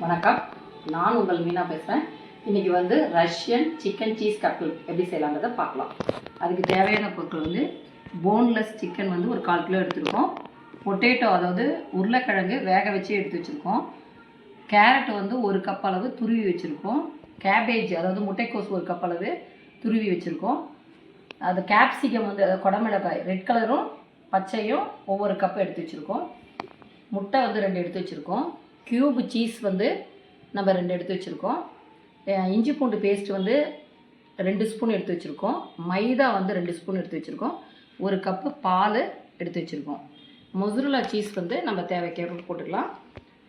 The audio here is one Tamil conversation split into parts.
வணக்கம், நான் உங்கள் மீனா பேசுகிறேன். இன்றைக்கி வந்து ரஷ்யன் சிக்கன் சீஸ் கட்லட் எப்படி செய்யலான்றதை பார்க்கலாம். அதுக்கு தேவையான பொருட்கள் வந்து போன்லெஸ் சிக்கன் வந்து ஒரு 1/4 கிலோ எடுத்துருக்கோம். பொட்டேட்டோ அதாவது உருளைக்கிழங்கு வேக வச்சு எடுத்து வச்சுருக்கோம். கேரட் வந்து 1 கப் அளவு துருவி வச்சுருக்கோம். கேபேஜ் அதாவது முட்டைக்கோஸ் 1 கப் அளவு துருவி வச்சுருக்கோம். அது கேப்சிகம் வந்து குடமிளகாய் ரெட் கலரும் பச்சையும் ஒவ்வொரு கப் எடுத்து வச்சுருக்கோம். முட்டை வந்து 2 எடுத்து வச்சுருக்கோம். க்யூப் சீஸ் வந்து நம்ம 2 எடுத்து வச்சுருக்கோம். இஞ்சி பூண்டு பேஸ்ட் வந்து 2 ஸ்பூன் எடுத்து வச்சுருக்கோம். மைதா வந்து 2 ஸ்பூன் எடுத்து வச்சுருக்கோம். 1 கப்பு பால் எடுத்து வச்சுருக்கோம். மொசரல்லா சீஸ் வந்து நம்ம தேவைக்கேற்ப போட்டுக்கலாம்.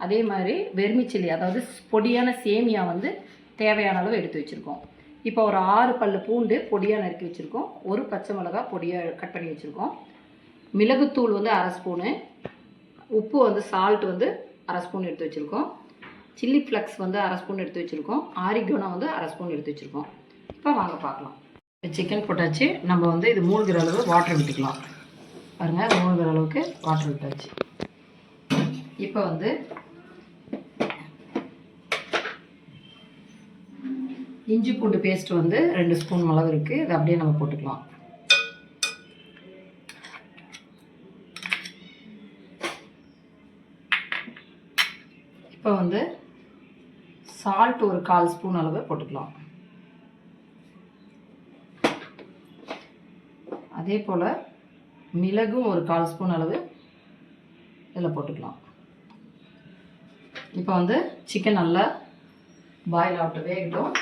அதே மாதிரி வெர்மிச்சில்லி அதாவது பொடியான சேமியா வந்து தேவையான அளவு எடுத்து வச்சுருக்கோம். இப்போ ஒரு 6 பல் பூண்டு பொடியாக நறுக்கி வச்சுருக்கோம். 1 பச்சை மிளகா பொடியாக கட் பண்ணி வச்சுருக்கோம். மிளகுத்தூள் வந்து 1/2 ஸ்பூனு. உப்பு வந்து சால்ட் வந்து 1/2 ஸ்பூன் எடுத்து வச்சுருக்கோம். சில்லி ஃப்ளக்ஸ் வந்து 1/2 ஸ்பூன் எடுத்து வச்சுருக்கோம். ஆரிகோனா வந்து 1/2 ஸ்பூன் எடுத்து வச்சுருக்கோம். இப்போ வாங்க பார்க்கலாம். சிக்கன் போட்டாச்சு. நம்ம வந்து இது மூழ்கிற அளவு வாட்டர் விட்டுக்கலாம். பாருங்கள், மூழ்கிற அளவுக்கு வாட்டர் விட்டாச்சு. இப்போ வந்து இஞ்சி பூண்டு பேஸ்ட் வந்து 2 ஸ்பூன் அளவு இருக்குது. இதை அப்படியே நம்ம போட்டுக்கலாம். இப்போ வந்து சால்ட் ஒரு 1/4 ஸ்பூன் அளவு போட்டுக்கலாம். அதே போல் மிளகும் ஒரு 1/4 ஸ்பூன் அளவு இதில் போட்டுக்கலாம். இப்போ வந்து சிக்கன் நல்லா பாயில் ஆகட்டும், வேகட்டும்.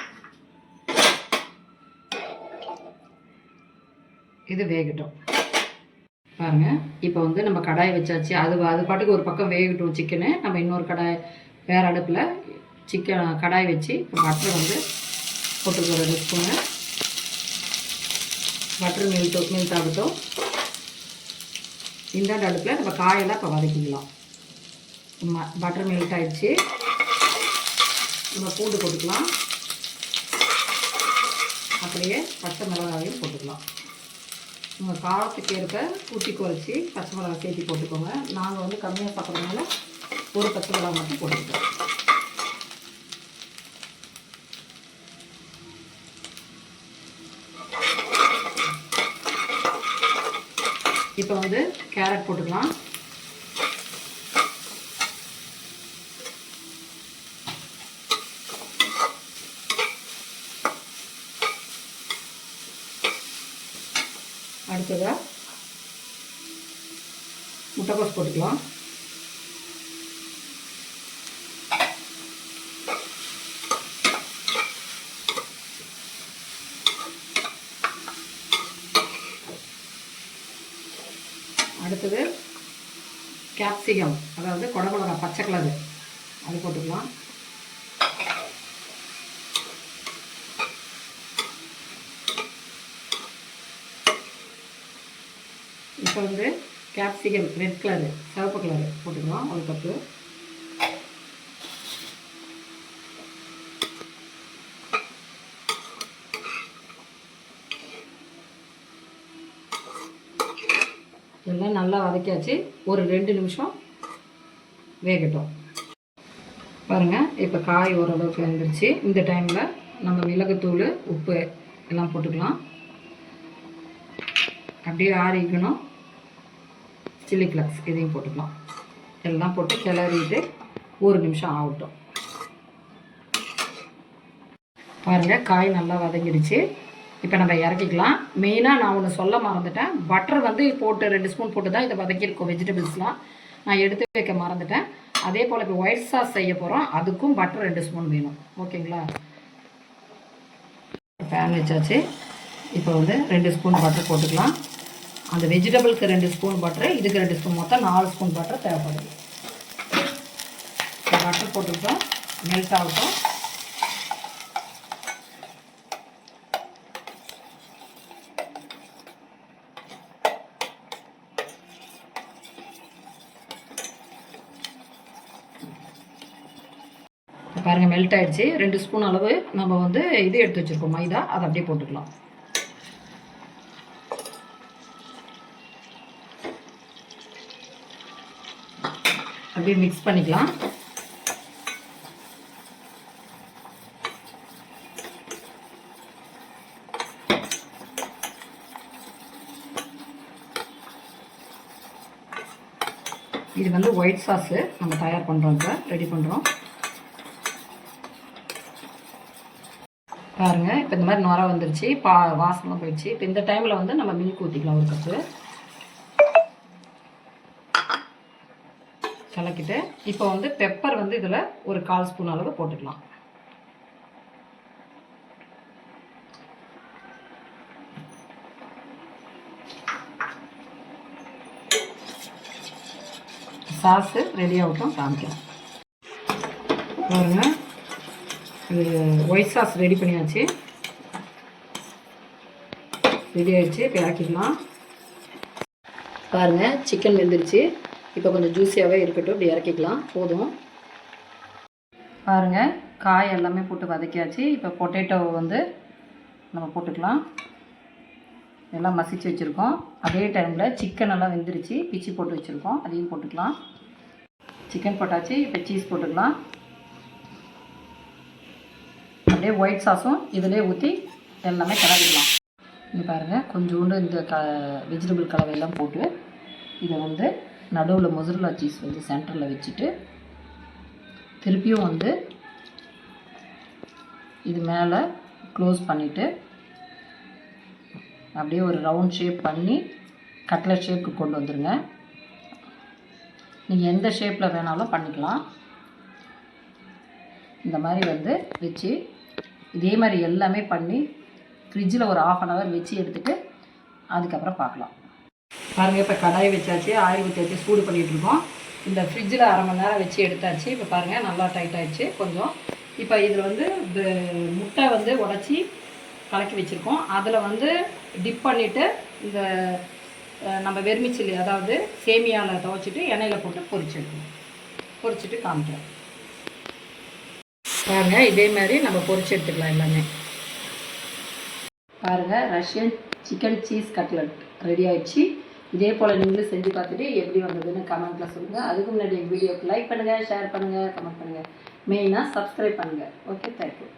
இது வேகட்டும். பாருங்கள், இப்போ வந்து நம்ம கடாய் வச்சாச்சு. அது பாட்டுக்கு ஒரு பக்கம் வேகட்டும் சிக்கனு. நம்ம இன்னொரு கடாய் வேறு அடுப்பில் கடாய் வச்சு இப்போ பட்டர் வந்து போட்டுக்கிறோம். 2 ஸ்பூனு பட்டர் மெல்ட் ஆகட்டும். இந்த அடுப்பில் நம்ம காயெல்லாம் இப்போ வதக்கிக்கலாம். பட்டர் மெல்ட் ஆகிடுச்சு. நம்ம பூண்டு போட்டுக்கலாம். அப்படியே பச்சை மிளகாயும் போட்டுக்கலாம். உங்கள் காரத்துக்கு ஏற்ப ஊற்றி குறைச்சி பச்சை மிளகாய் சேர்த்து போட்டுக்கோங்க. நாங்கள் வந்து கம்மியாக சாப்பிட்றதுனால 1 பச்சை மிளகாய் மட்டும் போட்டுக்கிட்டோம். இப்போ வந்து கேரட் போட்டுக்கலாம். அடுத்ததாக முட்டைக்கோஸ் போட்டுக்கலாம். அடுத்தது கேப்சிகம் அதாவது குடமிளகா பச்சை கலரு அது போட்டுக்கலாம். இப்போ வந்து கேப்சிகம் ரெட் கலரு சிவப்பு கலரு போட்டுக்கலாம் 1 கப்பு. எல்லாம் நல்லா வதக்கியாச்சு. ஒரு 2 நிமிஷம் வேகட்டும். பாருங்கள், இப்போ காய் ஓரளவுக்கு வந்துருச்சு. இந்த டைமில் நம்ம மிளகுத்தூள் உப்பு எல்லாம் போட்டுக்கலாம். அப்படியே ஆரிக்கணும். சில்லி ஃப்ளக்ஸ் இதையும் போட்டுக்கலாம். எல்லாம் போட்டு கிளறிட்டு 1 நிமிஷம் ஆகட்டும். பாருங்கள், காய் நல்லா வதங்கிடுச்சு. இப்போ நம்ம இறக்கிக்கலாம். மெயினாக நான் ஒன்று சொல்ல மறந்துட்டேன். பட்டர் வந்து போட்டு 2 ஸ்பூன் போட்டு தான் இதை வதக்கியிருக்கோம். வெஜிடபிள்ஸ்லாம் நான் எடுத்து வைக்க மறந்துட்டேன். அதே போல் இப்போ ஒயிட் சாஸ் செய்ய போகிறோம். அதுக்கும் பட்டர் 2 ஸ்பூன் வேணும். ஓகேங்களா? பேன் வச்சாச்சு. இப்போ வந்து 2 ஸ்பூன் பட்டர் போட்டுக்கலாம். அந்த வெஜிடபிளுக்கு 2 ஸ்பூன் பட்டரு, இதுக்கு 2 ஸ்பூன், மொத்தம் 4 ஸ்பூன் பட்டர் தேவைப்படுது. பட்டர் போட்டுக்கிட்டோம், மெல்ட் ஆகட்டும். பாருங்கள், மெல்ட் ஆகிடுச்சு. 2 ஸ்பூன் அளவு நம்ம வந்து இது எடுத்து வச்சுருக்கோம் மைதா, அதை அப்படியே போட்டுக்கலாம். அப்படியே மிக்ஸ் பண்ணிக்கலாம். இது வந்து ஒயிட் சாஸு நம்ம தயார் பண்ணுறோம். இப்போ ரெடி பண்ணுறோம் பாருங்கள். இப்போ இந்த மாதிரி நுர வந்துருச்சு, வாசலாம் போயிடுச்சு. இப்போ இந்த டைமில் வந்து நம்ம மில்க் ஊற்றிக்கலாம். ஒரு கப்பு கலக்கிட்டு இப்போ வந்து பெப்பர் வந்து இதில் ஒரு 1/4 ஸ்பூன் அளவு போட்டுக்கலாம். சாஸு ரெடி ஆகட்டும், காமிக்கலாம். பாருங்க, இது ஒயிட் சாஸ் ரெடி பண்ணியாச்சு, ரெடி ஆகிடுச்சு. இப்போ இறக்கிக்கலாம். பாருங்கள், சிக்கன் வெந்துருச்சு. இப்போ கொஞ்சம் ஜூஸியாகவே இருக்கட்டும், இப்படி இறக்கிக்கலாம். போதும். பாருங்கள், காய் எல்லாமே போட்டு வதக்கியாச்சு. இப்போ பொட்டேட்டோவை வந்து நம்ம போட்டுக்கலாம். எல்லாம் மசிச்சு வச்சுருக்கோம். அதே டைமில் சிக்கன் எல்லாம் வெந்துருச்சு, பிச்சு போட்டு வச்சுருக்கோம், அதையும் போட்டுக்கலாம். சிக்கன் போட்டாச்சு. இப்போ சீஸ் போட்டுக்கலாம். அப்படியே ஒயிட் சாஸும் இதிலே ஊற்றி எல்லாமே கலந்துக்கலாம். இங்கே பாருங்கள், கொஞ்சோண்டு இந்த வெஜிடபிள் கலவையெல்லாம் போட்டு இதை வந்து நடுவில் மொசரல்லா சீஸ் வந்து சென்டரில் வச்சுட்டு திருப்பியும் வந்து இது மேலே க்ளோஸ் பண்ணிவிட்டு அப்படியே ஒரு ரவுண்ட் ஷேப் பண்ணி கட்லட் ஷேப்புக்கு கொண்டு வந்துடுங்க. நீங்கள் எந்த ஷேப்பில் வேணாலும் பண்ணிக்கலாம். இந்த மாதிரி வந்து வச்சு இதே மாதிரி எல்லாமே பண்ணி ஃப்ரிட்ஜில் ஒரு 1/2 hour வச்சு எடுத்துகிட்டு அதுக்கப்புறம் பார்க்கலாம். பாருங்கள், இப்போ கடாய் வச்சாச்சு, ஆயில் ஊற்றியாச்சு, சூடு பண்ணிகிட்ருக்கோம். இந்த ஃப்ரிட்ஜில் 1/2 மணி நேரம் வச்சு எடுத்தாச்சு. இப்போ பாருங்கள், நல்லா டைட் ஆகிடுச்சு கொஞ்சம். இப்போ இதில் வந்து முட்டை வந்து உடச்சி கலக்கி வச்சுருக்கோம். அதில் வந்து டிப் பண்ணிவிட்டு இந்த நம்ம வெர்மிச்சில்லி, அதாவது சேமியாவில் துவைச்சிட்டு எண்ணெயில் போட்டு பொரிச்சிட்டு காமிக்கிறோம். பாருங்கள், இதே மாதிரி நம்ம பொரிச்சு எடுத்துக்கலாம் எல்லாமே. பாருங்கள், Russian chicken cheese cutlet ready ஆகிடுச்சு. இதே போல் நீங்களும் செஞ்சு பார்த்துட்டு எப்படி வந்ததுன்னு கமெண்ட்டில் சொல்லுங்கள். அதுக்கு முன்னாடி எங்கள் வீடியோக்கு லைக் பண்ணுங்கள், ஷேர் பண்ணுங்கள், கமெண்ட் பண்ணுங்கள், மெயினாக சப்ஸ்கிரைப் பண்ணுங்கள். Okay, thank you.